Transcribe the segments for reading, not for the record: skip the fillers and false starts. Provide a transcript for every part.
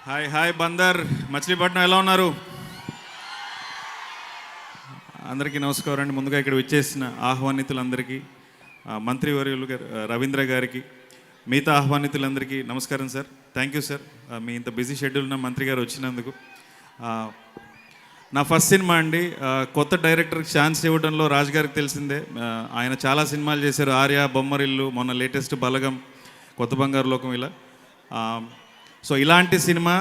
Hi hi Bandar Machilipatnam ఎలా ఉన్నారు? అందరికీ నమస్కారం అండి. ముందుగా ఇక్కడ విచ్చేసిన ఆహ్వానితులందరికీ, మంత్రివర్యులు రవీంద్ర గారికి, మిగతా ఆహ్వానితులందరికీ నమస్కారం సార్. థ్యాంక్ యూ సార్, మీ ఇంత బిజీ షెడ్యూల్ ఉన్న మంత్రి గారు వచ్చినందుకు. నా ఫస్ట్ సినిమా అండి. కొత్త డైరెక్టర్కి ఛాన్స్ ఇవ్వడంలో రాజు గారికి తెలిసిందే. ఆయన చాలా సినిమాలు చేశారు, ఆర్య, బొమ్మరిల్లు, మొన్న లేటెస్ట్ బలగం, కొత్త బంగారు లోకం, ఇలా. సో ఇలాంటి సినిమా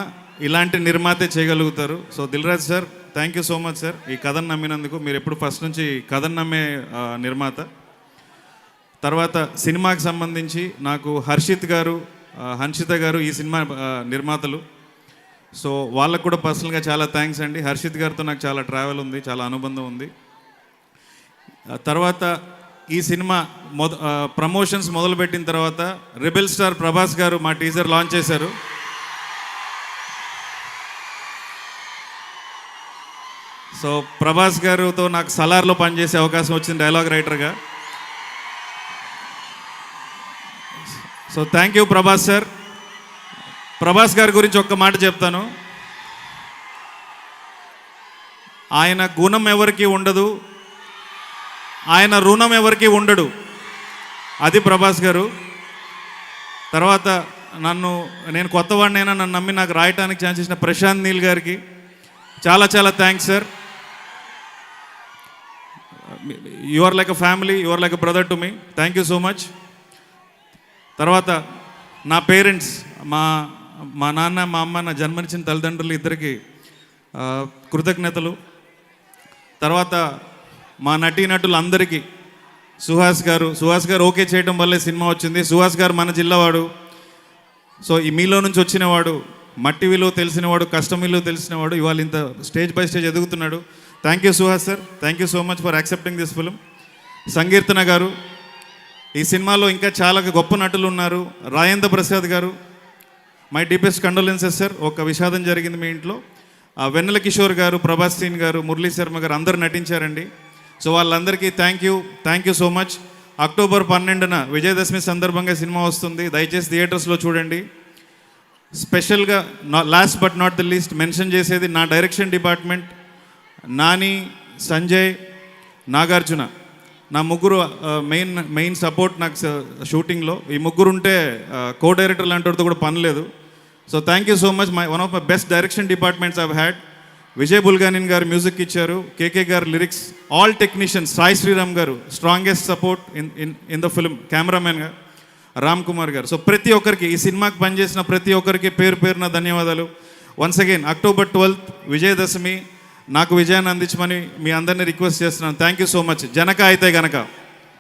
ఇలాంటి నిర్మాతే చేయగలుగుతారు. So Dil Raju sir, thank you so much sir, ఈ కథను నమ్మినందుకు. మీరు ఎప్పుడు ఫస్ట్ నుంచి కథను నమ్మే నిర్మాత. తర్వాత సినిమాకి సంబంధించి నాకు హర్షిత్ గారు, హన్షిత గారు ఈ సినిమా నిర్మాతలు. సో వాళ్ళకు కూడా పర్సనల్గా చాలా థ్యాంక్స్ అండి. హర్షిత్ గారితో నాకు చాలా ట్రావెల్ ఉంది, చాలా అనుబంధం ఉంది. తర్వాత ఈ సినిమా ప్రమోషన్స్ మొదలుపెట్టిన తర్వాత రెబెల్ స్టార్ ప్రభాస్ గారు మా టీజర్ లాంచ్ చేశారు. సో ప్రభాస్ గారితో నాకు సలార్లో పనిచేసే అవకాశం వచ్చింది డైలాగ్ రైటర్గా. So thank you Prabhas sir. Prabhas గారి గురించి ఒక్క మాట చెప్తాను. ఆయన గుణం ఎవరికి ఉండదు, ఆయన రుణం ఎవరికి ఉండడు, అది ప్రభాస్ గారు. తర్వాత నేను కొత్తవాడినైనా నన్ను నమ్మి నాకు రాయటానికి ఛాన్స్ ఇచ్చిన ప్రశాంత్ నీల్ గారికి చాలా చాలా thanks sir. You are like a family, you are like a brother to me. Thank you so much. తర్వాత నా పేరెంట్స్, మా నాన్న, మా అమ్మ, నా జన్మనిచ్చిన తల్లిదండ్రులు ఇద్దరికి కృతజ్ఞతలు. తర్వాత మా నటీనటులు అందరికీ, సుహాస్ గారు ఓకే చేయడం వల్లే సినిమా వచ్చింది. సుహాస్ గారు మన జిల్లావాడు. సో ఈ మీలో నుంచి వచ్చినవాడు, మట్టి విలువ తెలిసినవాడు, కష్టం విలువ తెలిసినవాడు, ఇవాళ ఇంత స్టేజ్ బై స్టేజ్ ఎదుగుతున్నాడు. Thank you Suhas sir, thank you so much for accepting this film. Sankeerthana garu, ఈ సినిమాలో ఇంకా చాలా గొప్ప నటులు ఉన్నారు. రాజేంద్ర ప్రసాద్ గారు, మై డీపెస్ట్ కండోలెన్సెస్ సార్. ఒక విషాదం జరిగింది మీ ఇంట్లో. వెన్నెల కిషోర్ గారు, ప్రభాస్ సీన్ గారు, మురళీ శర్మ గారు అందరూ నటించారండి. సో వాళ్ళందరికీ thank you so much. October 12న విజయదశమి సందర్భంగా సినిమా వస్తుంది, దయచేసి థియేటర్స్లో చూడండి. స్పెషల్గా last but not the least mention చేసేది నా డైరెక్షన్ డిపార్ట్మెంట్, నాని, సంజయ్, నాగార్జున, నా ముగ్గురు మెయిన్ సపోర్ట్ నాకు షూటింగ్లో. ఈ ముగ్గురు ఉంటే కో డైరెక్టర్ లాంటితో కూడా పని లేదు. So thank you so much. One of my best direction departments I've had. Vijay Bulganin garu music ఇచ్చారు, KK garu lyrics, all technicians, Sai Sriram garu strongest support in the film, కెమెరామెన్గా రామ్ కుమార్ గారు. సో ప్రతి ఒక్కరికి, ఈ సినిమాకి పనిచేసిన ప్రతి ఒక్కరికి పేరు పేరున ధన్యవాదాలు. Once again October 12th Vijayadashami, నాకు విజయాన్ని అందించమని మీ అందరినీ రిక్వెస్ట్ చేస్తున్నాను. Thank you so much. Janaka అయితే గనక.